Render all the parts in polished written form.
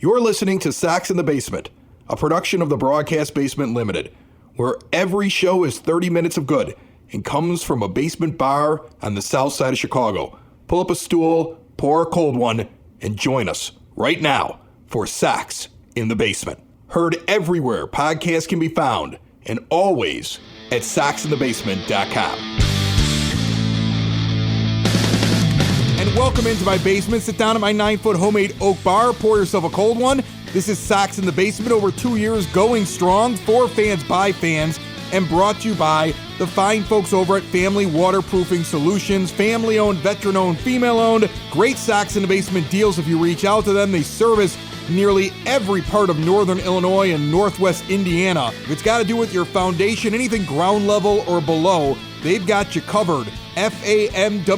You're listening to Sox in the Basement, a production of the Broadcast Basement Limited, where every show is 30 minutes of good and comes from a basement bar on the south side of Chicago. Pull up a stool, pour a cold one, and join us right now for Sox in the Basement. Heard everywhere podcasts can be found, and always at soxinthebasement.com. And welcome into my basement. Sit down at my 9-foot homemade oak bar. Pour yourself a cold one. This is Sox in the Basement. Over 2 years going strong. For fans, by fans. And brought to you by the fine folks over at Family Waterproofing Solutions. Family-owned, veteran-owned, female-owned. Great Sox in the Basement deals if you reach out to them. They service nearly every part of northern Illinois and northwest Indiana. If it's got to do with your foundation, anything ground level or below, they've got you covered. FAMWS.com.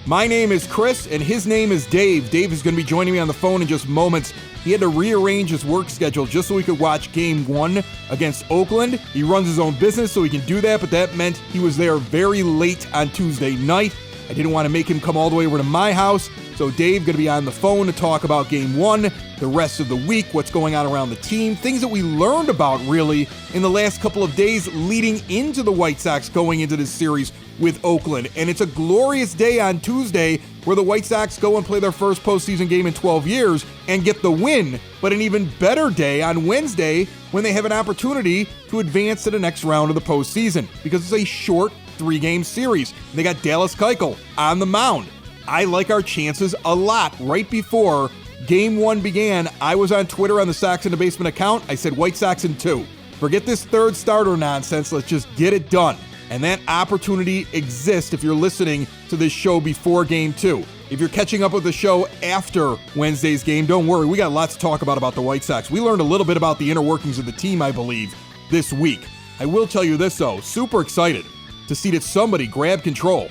My name is Chris, and his name is Dave. Dave is going to be joining me on the phone in just moments. He had to rearrange his work schedule just so he could watch Game 1 against Oakland. He runs his own business, so he can do that, but that meant he was there very late on Tuesday night. I didn't want to make him come all the way over to my house, so Dave going to be on the phone to talk about Game 1, the rest of the week, what's going on around the team, things that we learned about, really, in the last couple of days leading into the White Sox going into this series with Oakland. And it's a glorious day on Tuesday where the White Sox go and play their first postseason game in 12 years and get the win, but an even better day on Wednesday when they have an opportunity to advance to the next round of the postseason, because it's a short 3-game series. They got Dallas Keuchel on the mound. I like our chances a lot. Right before Game 1 began, I was on Twitter on the Sox in the Basement account. I said, White Sox in 2. Forget this third starter nonsense. Let's just get it done. And that opportunity exists if you're listening to this show before Game 2. If you're catching up with the show after Wednesday's game, don't worry. We got lots to talk about the White Sox. We learned a little bit about the inner workings of the team, I believe, this week. I will tell you this, though. Super excited to see that somebody grab control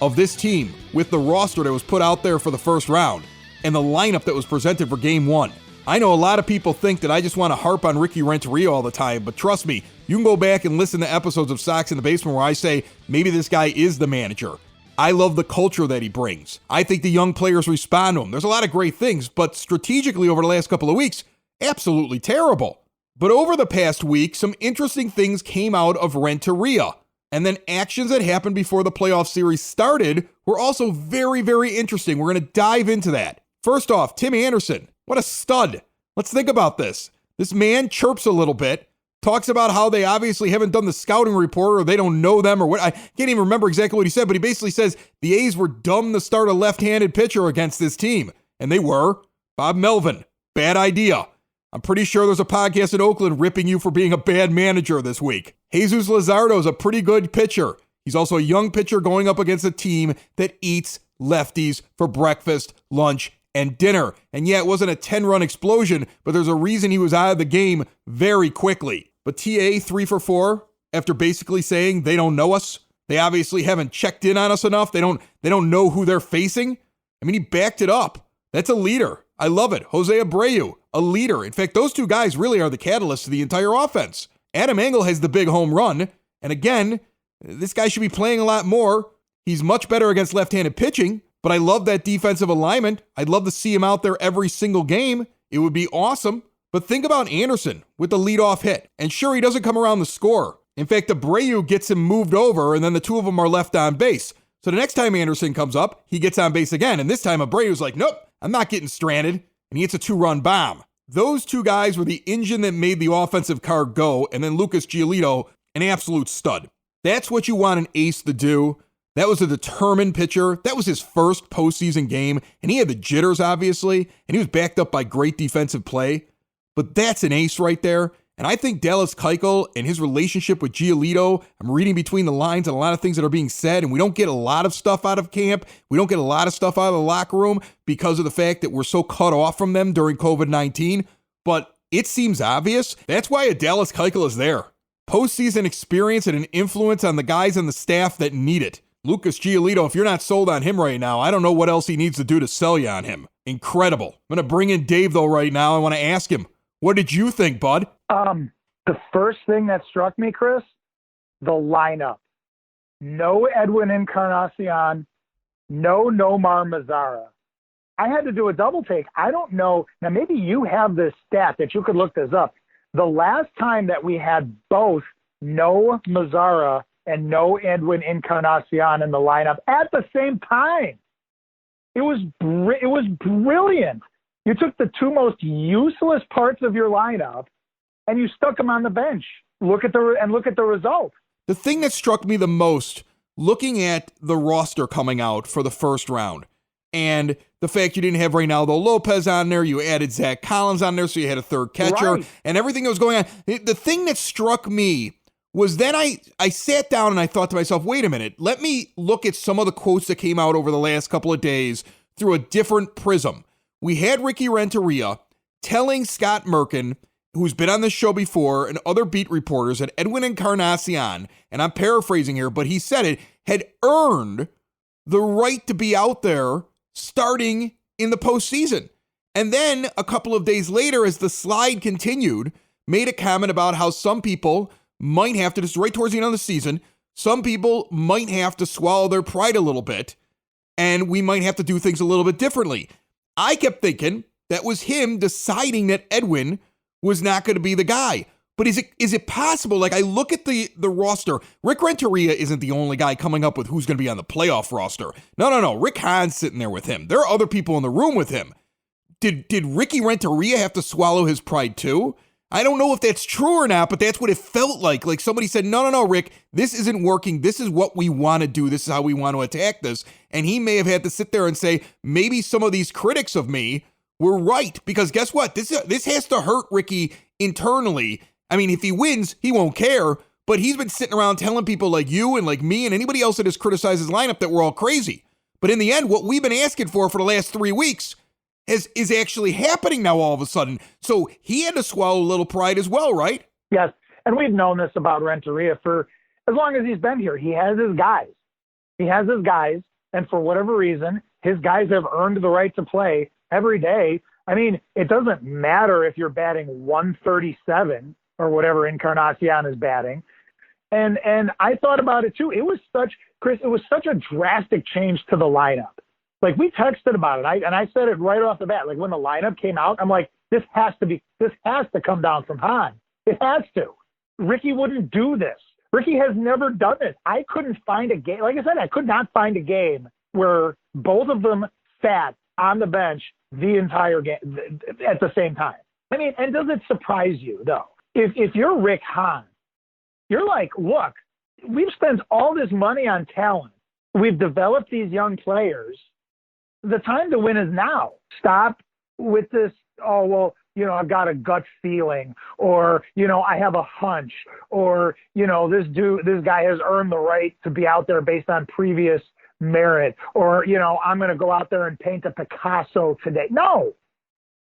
of this team with the roster that was put out there for the first round and the lineup that was presented for Game 1. I know a lot of people think that I just want to harp on Ricky Renteria all the time, but trust me, you can go back and listen to episodes of Sox in the Basement where I say maybe this guy is the manager. I love the culture that he brings. I think the young players respond to him. There's a lot of great things, but strategically over the last couple of weeks, absolutely terrible. But over the past week, some interesting things came out of Renteria. And then actions that happened before the playoff series started were also very, very interesting. We're going to dive into that. First off, Tim Anderson. What a stud. Let's think about this. This man chirps a little bit, talks about how they obviously haven't done the scouting report or they don't know them or what. I can't even remember exactly what he said, but he basically says the A's were dumb to start a left-handed pitcher against this team. And they were. Bob Melvin. Bad idea. I'm pretty sure there's a podcast in Oakland ripping you for being a bad manager this week. Jesus Luzardo is a pretty good pitcher. He's also a young pitcher going up against a team that eats lefties for breakfast, lunch, and dinner. And yeah, it wasn't a 10-run explosion, but there's a reason he was out of the game very quickly. But TA 3 for 4 after basically saying they don't know us. They obviously haven't checked in on us enough. They don't know who they're facing. I mean, he backed it up. That's a leader. I love it. Jose Abreu, a leader. In fact, those two guys really are the catalyst to the entire offense. Adam Engel has the big home run. And again, this guy should be playing a lot more. He's much better against left-handed pitching. But I love that defensive alignment. I'd love to see him out there every single game. It would be awesome. But think about Anderson with the leadoff hit. And sure, he doesn't come around the score. In fact, Abreu gets him moved over, and then the two of them are left on base. So the next time Anderson comes up, he gets on base again. And this time Abreu's like, nope, I'm not getting stranded. And he hits a 2-run bomb. Those two guys were the engine that made the offensive car go. And then Lucas Giolito, an absolute stud. That's what you want an ace to do. That was a determined pitcher. That was his first postseason game, and he had the jitters, obviously, and he was backed up by great defensive play. But that's an ace right there. And I think Dallas Keuchel and his relationship with Giolito, I'm reading between the lines on a lot of things that are being said, and we don't get a lot of stuff out of camp. We don't get a lot of stuff out of the locker room because of the fact that we're so cut off from them during COVID-19. But it seems obvious. That's why a Dallas Keuchel is there. Postseason experience and an influence on the guys on the staff that need it. Lucas Giolito, if you're not sold on him right now, I don't know what else he needs to do to sell you on him. Incredible. I'm going to bring in Dave, though, right now. I want to ask him, what did you think, bud? The first thing that struck me, Chris, the lineup. No Edwin Encarnacion, no Nomar Mazara. I had to do a double take. I don't know. Now, maybe you have this stat that you could look this up. The last time that we had both no Mazara and no Edwin Encarnacion in the lineup at the same time, it was brilliant. You took the two most useless parts of your lineup and you stuck them on the bench. Look at the result. The thing that struck me the most, looking at the roster coming out for the first round, and the fact you didn't have Reynaldo Lopez on there, you added Zach Collins on there, so you had a third catcher, right, and everything that was going on. The thing that struck me was then I sat down and I thought to myself, wait a minute, let me look at some of the quotes that came out over the last couple of days through a different prism. We had Ricky Renteria telling Scott Merkin, who's been on this show before, and other beat reporters, that Edwin Encarnacion, and I'm paraphrasing here, but he said it, had earned the right to be out there starting in the postseason. And then a couple of days later, as the slide continued, made a comment about how some people might have to, just right towards the end of the season, some people might have to swallow their pride a little bit, and we might have to do things a little bit differently. I kept thinking that was him deciding that Edwin was not going to be the guy. But is it possible? Like, I look at the roster. Rick Renteria isn't the only guy coming up with who's going to be on the playoff roster. No. Rick Hahn's sitting there with him. There are other people in the room with him. Did Ricky Renteria have to swallow his pride too? I don't know if that's true or not, but that's what it felt like. Like somebody said, no, Rick, this isn't working. This is what we want to do. This is how we want to attack this. And he may have had to sit there and say, maybe some of these critics of me were right. Because guess what? This has to hurt Ricky internally. I mean, if he wins, he won't care. But he's been sitting around telling people like you and like me and anybody else that has criticized his lineup that we're all crazy. But in the end, what we've been asking for the last 3 weeks is actually happening now all of a sudden. So he had to swallow a little pride as well, right? Yes. And we've known this about Renteria for as long as he's been here. He has his guys. And for whatever reason, his guys have earned the right to play every day. I mean, it doesn't matter if you're batting 137 or whatever Encarnacion is batting. And I thought about it too. It was such a drastic change to the lineup. Like, we texted about it, and I said it right off the bat. Like, when the lineup came out, I'm like, this has to come down from Hahn. It has to. Ricky wouldn't do this. Ricky has never done this. I couldn't find a game. Like I said, I could not find a game where both of them sat on the bench the entire game at the same time. I mean, and does it surprise you, though? If you're Rick Hahn, you're like, look, we've spent all this money on talent. We've developed these young players. The time to win is now. Stop with this, oh, well, I've got a gut feeling, or, I have a hunch, or, this guy has earned the right to be out there based on previous merit, or, I'm going to go out there and paint a Picasso today. No.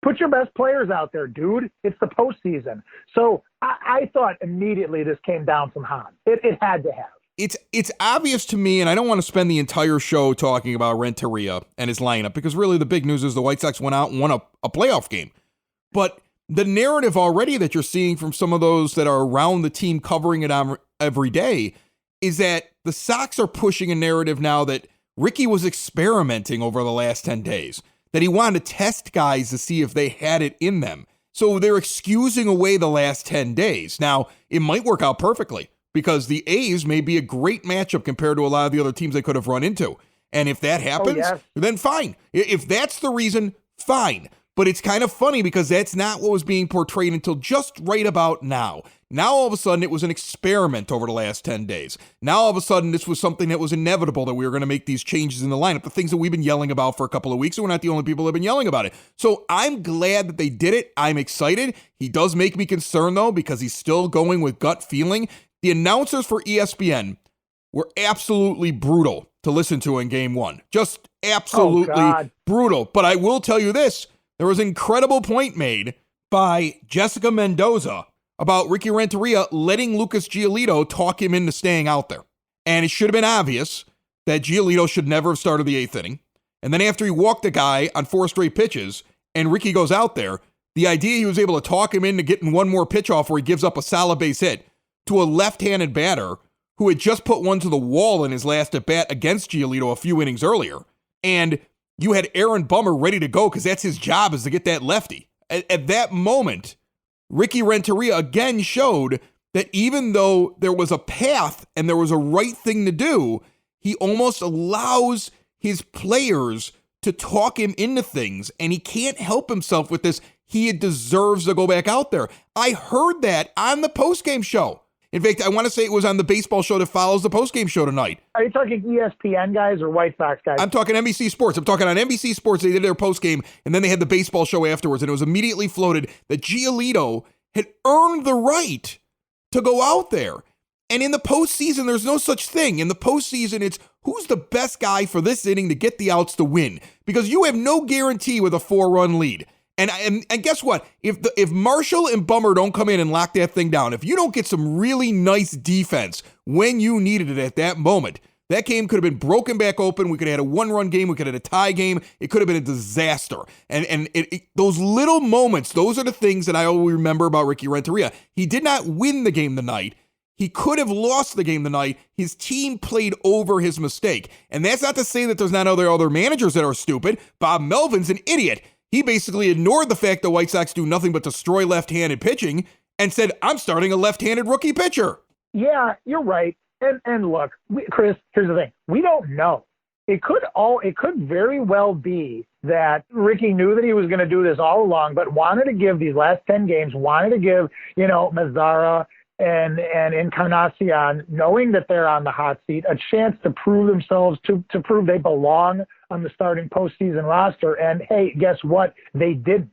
Put your best players out there, dude. It's the postseason. So I thought immediately this came down from Hahn. It had to have. It's obvious to me, and I don't want to spend the entire show talking about Renteria and his lineup, because really the big news is the White Sox went out and won a playoff game. But the narrative already that you're seeing from some of those that are around the team covering it on every day is that the Sox are pushing a narrative now that Ricky was experimenting over the last 10 days, that he wanted to test guys to see if they had it in them. So they're excusing away the last 10 days. Now, it might work out perfectly, because the A's may be a great matchup compared to a lot of the other teams they could have run into. And if that happens, then fine. If that's the reason, fine. But it's kind of funny because that's not what was being portrayed until just right about now. Now, all of a sudden, it was an experiment over the last 10 days. Now, all of a sudden, this was something that was inevitable, that we were going to make these changes in the lineup, the things that we've been yelling about for a couple of weeks, and we're not the only people that have been yelling about it. So I'm glad that they did it. I'm excited. He does make me concerned, though, because he's still going with gut feeling. The announcers for ESPN were absolutely brutal to listen to in Game 1. Just absolutely brutal. But I will tell you this. There was an incredible point made by Jessica Mendoza about Ricky Renteria letting Lucas Giolito talk him into staying out there. And it should have been obvious that Giolito should never have started the 8th inning. And then after he walked the guy on 4 straight pitches and Ricky goes out there, the idea he was able to talk him into getting one more pitch off where he gives up a solid base hit to a left-handed batter who had just put one to the wall in his last at-bat against Giolito a few innings earlier. And you had Aaron Bummer ready to go because that's his job, is to get that lefty. At that moment, Ricky Renteria again showed that even though there was a path and there was a right thing to do, he almost allows his players to talk him into things, and he can't help himself with this. He deserves to go back out there. I heard that on the postgame show. In fact, I want to say it was on the baseball show that follows the postgame show tonight. Are you talking ESPN guys or White Sox guys? I'm talking NBC Sports. I'm talking on NBC Sports. They did their postgame, and then they had the baseball show afterwards, and it was immediately floated that Giolito had earned the right to go out there. And in the postseason, there's no such thing. In the postseason, it's who's the best guy for this inning to get the outs to win, because you have no guarantee with a 4-run lead. And guess what? If Marshall and Bummer don't come in and lock that thing down, if you don't get some really nice defense when you needed it at that moment, that game could have been broken back open. We could have had a 1-run game. We could have had a tie game. It could have been a disaster. And those little moments, those are the things that I always remember about Ricky Renteria. He did not win the game tonight. He could have lost the game tonight. His team played over his mistake. And that's not to say that there's not other managers that are stupid. Bob Melvin's an idiot. He basically ignored the fact the White Sox do nothing but destroy left-handed pitching and said, I'm starting a left-handed rookie pitcher. Yeah, you're right. And look, Chris, here's the thing. We don't know. It could very well be that Ricky knew that he was going to do this all along, but wanted to give these last 10 games, wanted to give, Mazara and Encarnacion, knowing that they're on the hot seat, a chance to prove themselves, to prove they belong on the starting postseason roster. And hey, guess what? They didn't.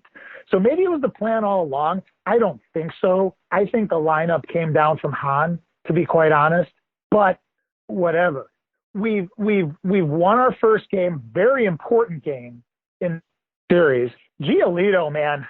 So maybe it was the plan all along. I don't think so. I think the lineup came down from Hahn, to be quite honest. But whatever. We've won our first game, very important game in the series. Giolito, man.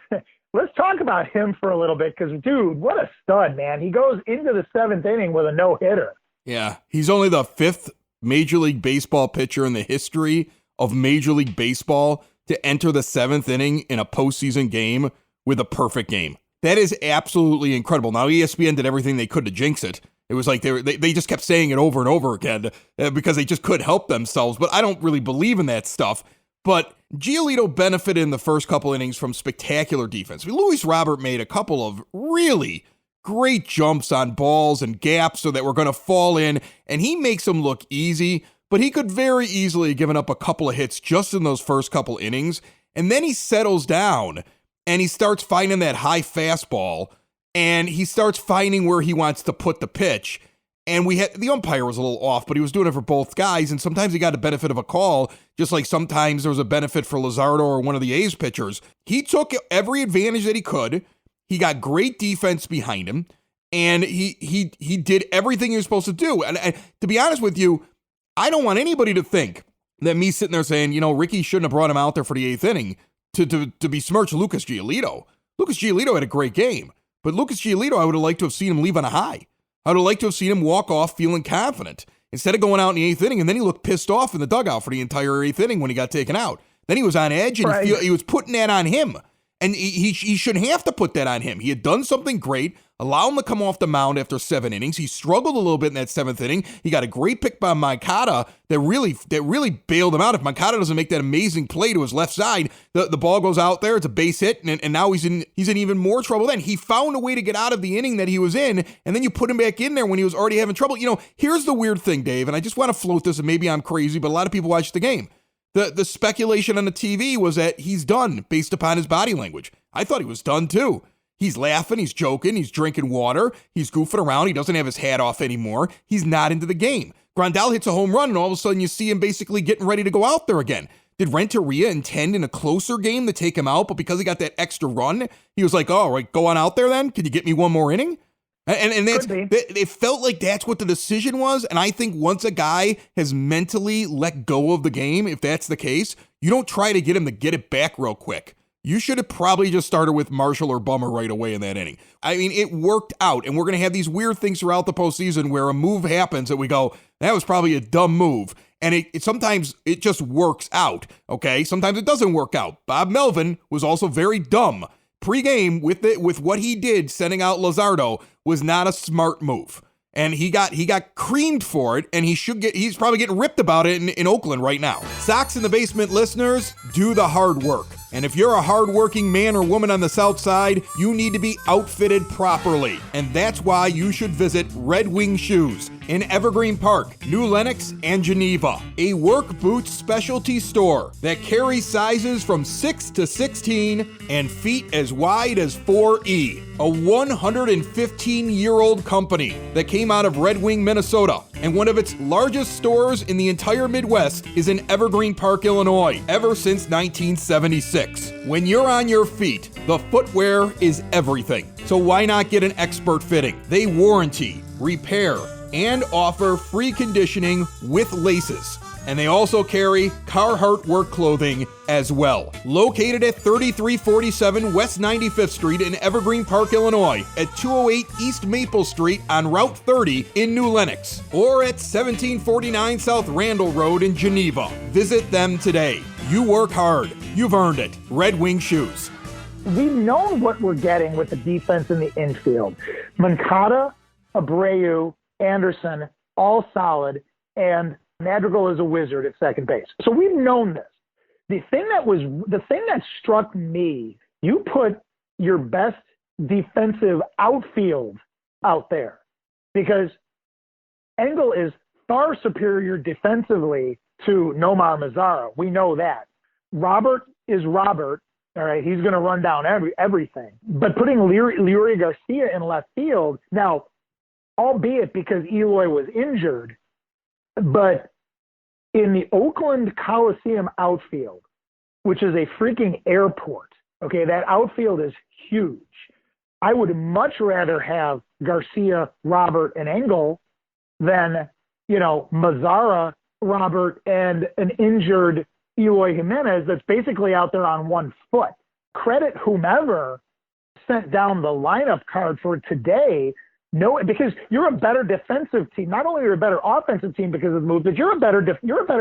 Let's talk about him for a little bit because, dude, what a stud, man. He goes into the 7th inning with a no-hitter. Yeah, he's only the 5th Major League Baseball pitcher in the history of Major League Baseball to enter the 7th inning in a postseason game with a perfect game. That is absolutely incredible. Now, ESPN did everything they could to jinx it. It was like they just kept saying it over and over again because they just couldn't help themselves. But I don't really believe in that stuff. But Giolito benefited in the first couple innings from spectacular defense. Luis Robert made a couple of really great jumps on balls and gaps so that were going to fall in, and he makes them look easy, but he could very easily have given up a couple of hits just in those first couple innings, and then he settles down, and he starts finding that high fastball, and he starts finding where he wants to put the pitch. And the umpire was a little off, but he was doing it for both guys. And sometimes he got the benefit of a call, just like sometimes there was a benefit for Luzardo or one of the A's pitchers. He took every advantage that he could. He got great defense behind him, and he did everything he was supposed to do. And to be honest with you, I don't want anybody to think that me sitting there saying, Ricky shouldn't have brought him out there for the 8th inning to besmirch Lucas Giolito. Lucas Giolito had a great game, but Lucas Giolito, I would have liked to have seen him leave on a high. I would have liked to have seen him walk off feeling confident instead of going out in the 8th inning, and then he looked pissed off in the dugout for the entire 8th inning when he got taken out. Then he was on edge, and right. he was putting that on him. And he shouldn't have to put that on him. He had done something great. Allow him to come off the mound after 7 innings. He struggled a little bit in that 7th inning. He got a great pick by Moncada that really bailed him out. If Moncada doesn't make that amazing play to his left side, the ball goes out there. It's a base hit, and now he's in even more trouble. Then he found a way to get out of the inning that he was in, and then you put him back in there when he was already having trouble. Here's the weird thing, Dave, and I just want to float this, and maybe I'm crazy, but a lot of people watch the game. The speculation on the TV was that he's done based upon his body language. I thought he was done too. He's laughing, he's joking, he's drinking water, he's goofing around, he doesn't have his hat off anymore. He's not into the game. Grandal hits a home run, and all of a sudden you see him basically getting ready to go out there again. Did Renteria intend in a closer game to take him out, but because he got that extra run, he was like, oh, right, go on out there then? Can you get me one more inning? And it felt like that's what the decision was. And I think once a guy has mentally let go of the game, if that's the case, you don't try to get him to get it back real quick. You should have probably just started with Marshall or Bummer right away in that inning. I mean, it worked out, and we're going to have these weird things throughout the postseason where a move happens that we go, that was probably a dumb move. And sometimes it just works out, okay? Sometimes it doesn't work out. Bob Melvin was also very dumb. Pre-game, with what he did, sending out Luzardo, was not a smart move. And he got creamed for it, and he's probably getting ripped about it in Oakland right now. Sox in the Basement listeners, do the hard work. And if you're a hardworking man or woman on the South Side, you need to be outfitted properly. And that's why you should visit Red Wing Shoes in Evergreen Park, New Lenox, and Geneva. A work boots specialty store that carries sizes from 6 to 16 and feet as wide as 4E. A 115-year-old company that came out of Red Wing, Minnesota. And one of its largest stores in the entire Midwest is in Evergreen Park, Illinois, ever since 1976. When you're on your feet, the footwear is everything. So why not get an expert fitting? They warranty, repair, and offer free conditioning with laces. And they also carry Carhartt work clothing as well. Located at 3347 West 95th Street in Evergreen Park, Illinois, at 208 East Maple Street on Route 30 in New Lenox, or at 1749 South Randall Road in Geneva. Visit them today. You work hard. You've earned it. Red Wing Shoes. We've known what we're getting with the defense in the infield. Moncada, Abreu, Anderson, all solid, and Madrigal is a wizard at second base. So we've known this. The thing that struck me, you put your best defensive outfield out there because Engel is far superior defensively to Nomar Mazara. We know that. Robert is Robert. All right, he's going to run down everything. But putting Leury Garcia in left field, now, albeit because Eloy was injured, but in the Oakland Coliseum outfield, which is a freaking airport, okay, that outfield is huge. I would much rather have Garcia, Robert, and Engel than, Mazara, Robert, and an injured Eloy Jimenez that's basically out there on one foot. Credit whomever sent down the lineup card for today. No, because you're a better defensive team. Not only are you a better offensive team because of the move, but you're a better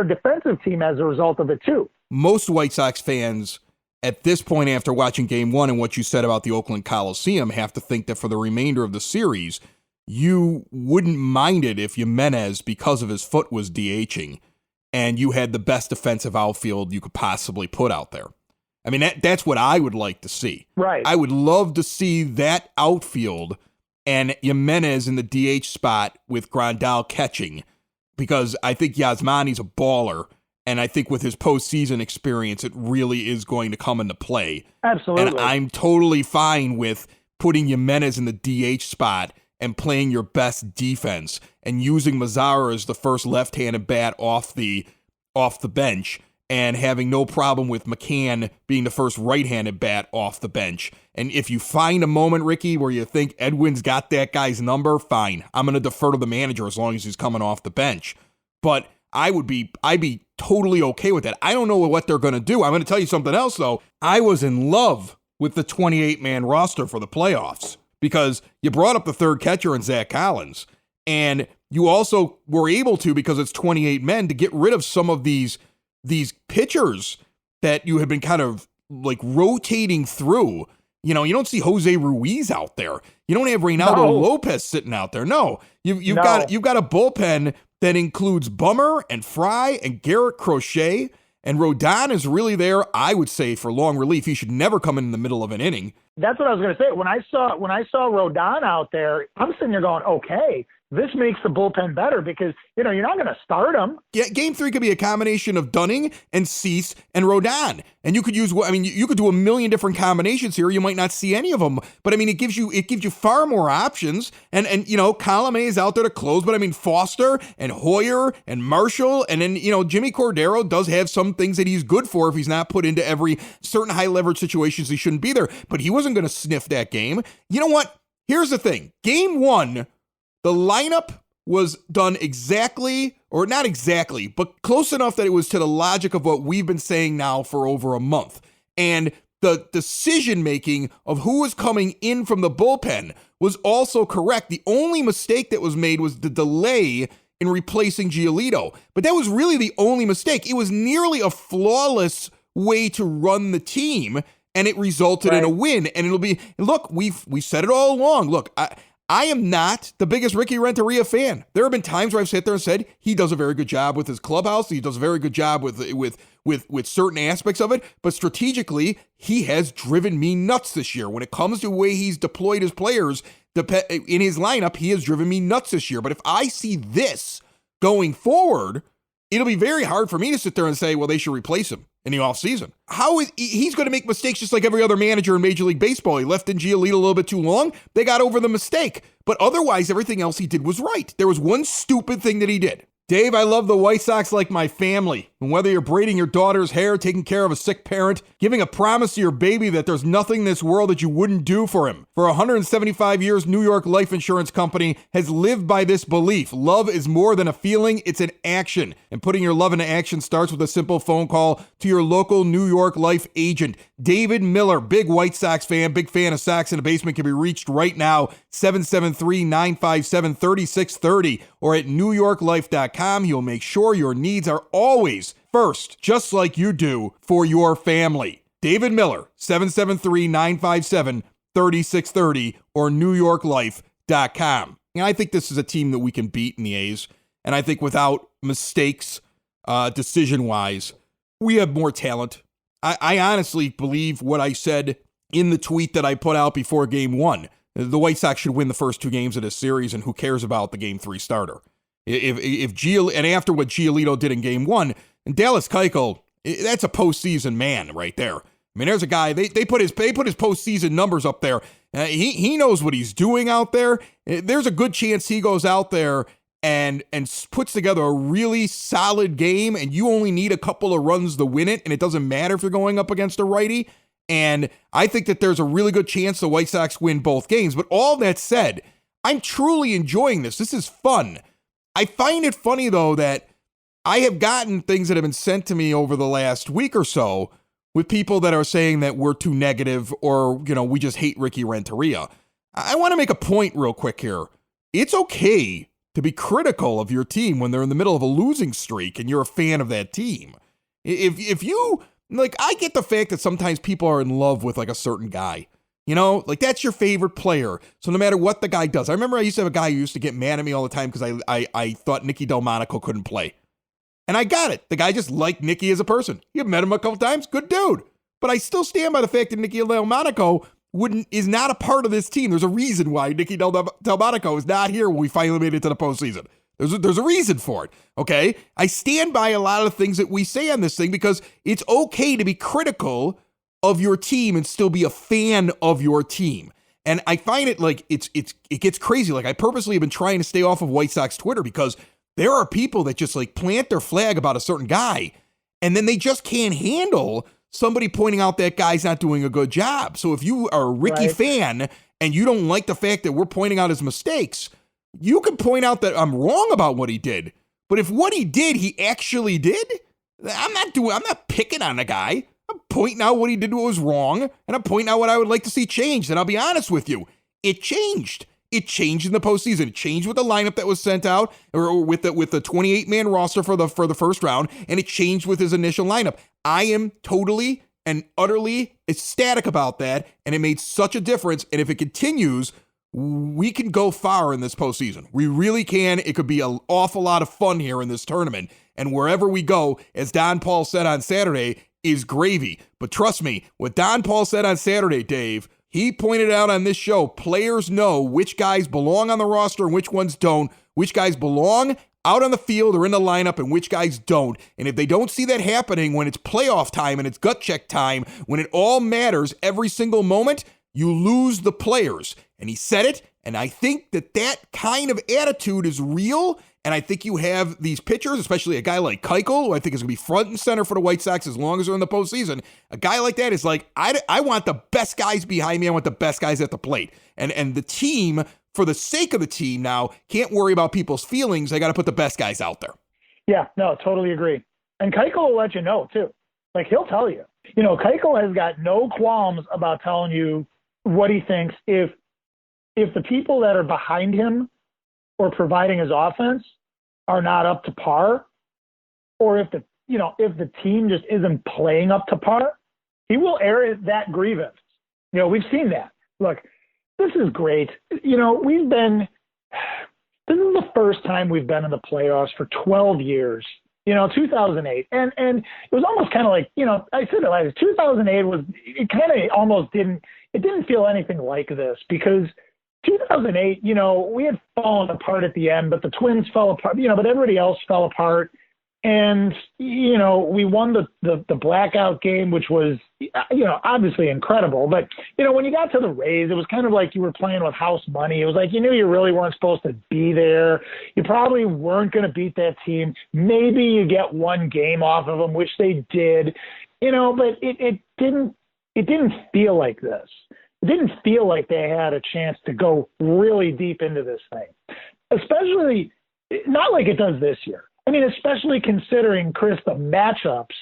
defensive team as a result of it too. Most White Sox fans at this point, after watching Game 1 and what you said about the Oakland Coliseum, have to think that for the remainder of the series, you wouldn't mind it if Jimenez, because of his foot, was DHing, and you had the best defensive outfield you could possibly put out there. I mean, that's what I would like to see. Right. I would love to see that outfield and Jimenez in the DH spot with Grandal catching, because I think Yasmani's a baller, and I think with his postseason experience, it really is going to come into play. Absolutely. And I'm totally fine with putting Jimenez in the DH spot and playing your best defense and using Mazara as the first left-handed bat off the bench, and having no problem with McCann being the first right-handed bat off the bench. And if you find a moment, Ricky, where you think Edwin's got that guy's number, fine. I'm going to defer to the manager as long as he's coming off the bench. But I'd be totally okay with that. I don't know what they're going to do. I'm going to tell you something else, though. I was in love with the 28-man roster for the playoffs because you brought up the third catcher in Zach Collins. And you also were able to, because it's 28 men, to get rid of some of these pitchers that you had been kind of like rotating through. You don't see Jose Ruiz out there. You don't have Reynaldo Lopez sitting out there. No, you've got a bullpen that includes Bummer and Fry and Garrett Crochet, and Rodon is really there, I would say, for long relief. He should never come in the middle of an inning. That's what I was going to say. When I saw Rodon out there, I'm sitting there going, okay, this makes the bullpen better because, you're not going to start him. Yeah, Game 3 could be a combination of Dunning and Cease and Rodon. And you could you could do a million different combinations here. You might not see any of them, but it gives you far more options. And Colome is out there to close, but Foster and Hoyer and Marshall, and then, Jimmy Cordero does have some things that he's good for if he's not put into every certain high leverage situations he shouldn't be there, but he wasn't going to sniff that game. You know what? Here's the thing. Game 1, the lineup was done exactly, or not exactly, but close enough that it was to the logic of what we've been saying now for over a month. And the decision-making of who was coming in from the bullpen was also correct. The only mistake that was made was the delay in replacing Giolito. But that was really the only mistake. It was nearly a flawless way to run the team, and it resulted in a win. And it'll be, look, we said it all along. Look, I am not the biggest Ricky Renteria fan. There have been times where I've sat there and said he does a very good job with his clubhouse. He does a very good job with certain aspects of it. But strategically, he has driven me nuts this year. When it comes to the way he's deployed his players in his lineup, he has driven me nuts this year. But if I see this going forward, it'll be very hard for me to sit there and say, well, they should replace him in the offseason. He's going to make mistakes just like every other manager in Major League Baseball. He left in Giolito a little bit too long. They got over the mistake. But otherwise, everything else he did was right. There was one stupid thing that he did. Dave, I love the White Sox like my family. And whether you're braiding your daughter's hair, taking care of a sick parent, giving a promise to your baby that there's nothing in this world that you wouldn't do for him. For 175 years, New York Life Insurance Company has lived by this belief. Love is more than a feeling, it's an action. And putting your love into action starts with a simple phone call to your local New York Life agent. David Miller, big White Sox fan, big fan of Sox in the Basement, can be reached right now, 773-957-3630 or at newyorklife.com. He'll make sure your needs are always first, just like you do for your family. David Miller, 773-957-3630 or newyorklife.com. And I think this is a team that we can beat in the A's. And I think without mistakes, decision-wise, we have more talent. I honestly believe what I said in the tweet that I put out before Game 1. The White Sox should win the first 2 games of this series, and who cares about the Game 3 starter? And after what Giolito did in Game 1, and Dallas Keuchel, that's a postseason man right there. I mean, there's a guy, they put his postseason numbers up there. He knows what he's doing out there. There's a good chance he goes out there and puts together a really solid game, and you only need a couple of runs to win it, and it doesn't matter if you're going up against a righty. And I think that there's a really good chance the White Sox win both games. But all that said, I'm truly enjoying this. This is fun. I find it funny, though, that I have gotten things that have been sent to me over the last week or so with people that are saying that we're too negative or, we just hate Ricky Renteria. I want to make a point real quick here. It's okay to be critical of your team when they're in the middle of a losing streak and you're a fan of that team. If you, I get the fact that sometimes people are in love with, a certain guy. That's your favorite player. So no matter what the guy does. I remember I used to have a guy who used to get mad at me all the time because I thought Nicky Delmonico couldn't play. And I got it. The guy just liked Nicky as a person. You met him a couple times. Good dude. But I still stand by the fact that Nicky Delmonico is not a part of this team. There's a reason why Nicky Delmonico is not here when we finally made it to the postseason. There's a reason for it, okay? I stand by a lot of the things that we say on this thing because it's okay to be critical of your team and still be a fan of your team. And I find it it gets crazy. I purposely have been trying to stay off of White Sox Twitter because there are people that just plant their flag about a certain guy and then they just can't handle somebody pointing out that guy's not doing a good job. So if you are a Ricky fan and you don't like the fact that we're pointing out his mistakes, you can point out that I'm wrong about what he did. But if what he did, he actually did, I'm not picking on the guy. I'm pointing out what he did was wrong, and I'm pointing out what I would like to see changed. And I'll be honest with you, it changed. It changed in the postseason. It changed with the lineup that was sent out, or with the 28-man roster for the first round, and it changed with his initial lineup. I am totally and utterly ecstatic about that, and it made such a difference. And if it continues, we can go far in this postseason. We really can. It could be an awful lot of fun here in this tournament. And wherever we go, as Don Paul said on Saturday, is gravy. But trust me, what Don Paul said on Saturday, Dave, he pointed out on this show, players know which guys belong on the roster and which ones don't, which guys belong out on the field or in the lineup and which guys don't. And if they don't see that happening when it's playoff time and it's gut check time, when it all matters every single moment, you lose the players. And he said it, and I think that kind of attitude is real. And I think you have these pitchers, especially a guy like Keuchel, who I think is going to be front and center for the White Sox as long as they're in the postseason. A guy like that is I want the best guys behind me. I want the best guys at the plate. And the team, for the sake of the team now, can't worry about people's feelings. They got to put the best guys out there. Yeah, no, totally agree. And Keuchel will let you know, too. He'll tell you. Keuchel has got no qualms about telling you what he thinks if the people that are behind him or providing his offense are not up to par, or if the team just isn't playing up to par, he will air that grievance. We've seen that. Look, This is great. You know, this is the first time we've been in the playoffs for 12 years. 2008. And it was almost kind of like, I said it like 2008 it kind of almost didn't feel anything like this, because 2008, we had fallen apart at the end, but the Twins fell apart, but everybody else fell apart. And, we won the blackout game, which was, obviously incredible. But, when you got to the Rays, it was kind of like you were playing with house money. It was like you knew you really weren't supposed to be there. You probably weren't going to beat that team. Maybe you get one game off of them, which they did, but it didn't feel like this. It didn't feel like they had a chance to go really deep into this thing, especially not like it does this year. I mean, especially considering, Chris, the matchups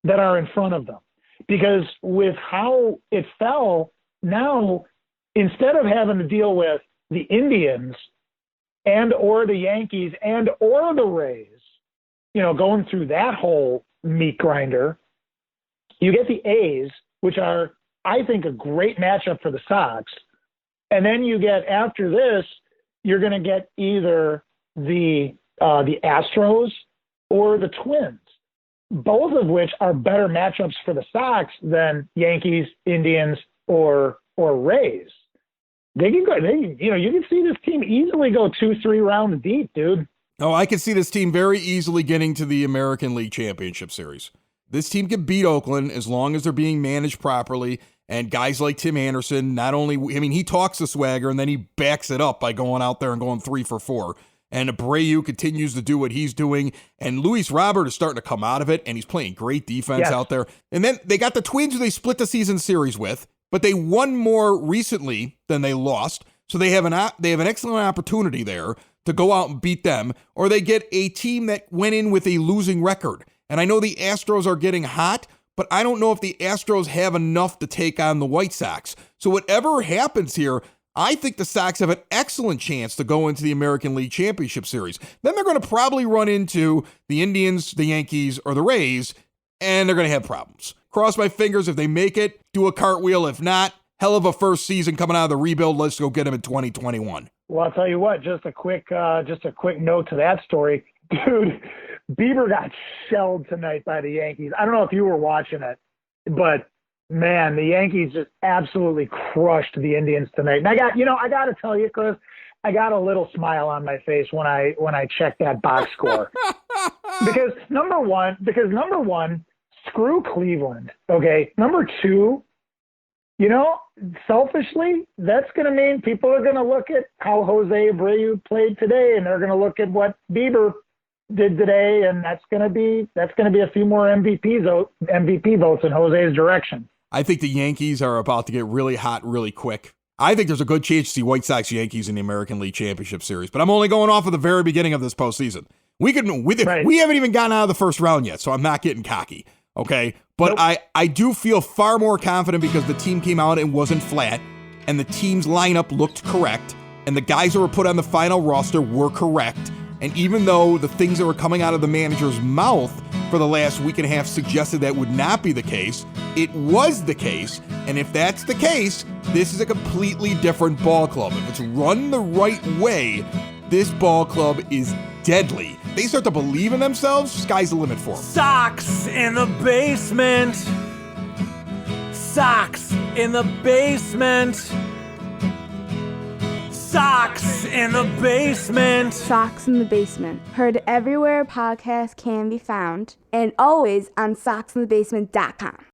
that are in front of them. Because with how it fell, now, instead of having to deal with the Indians and or the Yankees and or the Rays, going through that whole meat grinder, you get the A's, which are, I think, a great matchup for the Sox. And then you get, after this, you're going to get either the Astros or the Twins, both of which are better matchups for the Sox than Yankees, Indians, or Rays. They can go. You can see this team easily go 2-3 rounds deep, dude. Oh, I can see this team very easily getting to the American League Championship Series. This team can beat Oakland as long as they're being managed properly. And guys like Tim Anderson, he talks the swagger and then he backs it up by going out there and going 3 for 4. And Abreu continues to do what he's doing. And Luis Robert is starting to come out of it, and he's playing great defense out there. And then they got the Twins, who they split the season series with, but they won more recently than they lost. So they have an excellent opportunity there to go out and beat them, or they get a team that went in with a losing record. And I know the Astros are getting hot, but I don't know if the Astros have enough to take on the White Sox. So whatever happens here, I think the Sox have an excellent chance to go into the American League Championship Series. Then they're going to probably run into the Indians, the Yankees, or the Rays, and they're going to have problems. Cross my fingers if they make it, do a cartwheel. If not, hell of a first season coming out of the rebuild. Let's go get them in 2021. Well, I'll tell you what, just a quick note to that story. Dude, Bieber got shelled tonight by the Yankees. I don't know if you were watching it, but man, the Yankees just absolutely crushed the Indians tonight. And I got to tell you, Chris, I got a little smile on my face when I checked that box score. because number one, screw Cleveland. Okay. Number two, selfishly, that's going to mean people are going to look at how Jose Abreu played today, and they're going to look at what Bieber did today, and that's going to be a few more MVP votes in Jose's direction. I think the Yankees are about to get really hot really quick. I think there's a good chance to see White Sox Yankees in the American League Championship Series, but I'm only going off of the very beginning of this postseason. We haven't even gotten out of the first round yet, so I'm not getting cocky, okay? But nope. I do feel far more confident because the team came out and wasn't flat, and the team's lineup looked correct, and the guys that were put on the final roster were correct. And even though the things that were coming out of the manager's mouth for the last week and a half suggested that would not be the case, it was the case. And if that's the case, this is a completely different ball club. If it's run the right way, this ball club is deadly. They start to believe in themselves, sky's the limit for them. Sox in the basement. Sox in the basement. Sox in the basement. Sox in the Basement. Heard everywhere podcasts can be found, and always on soxinthebasement.com.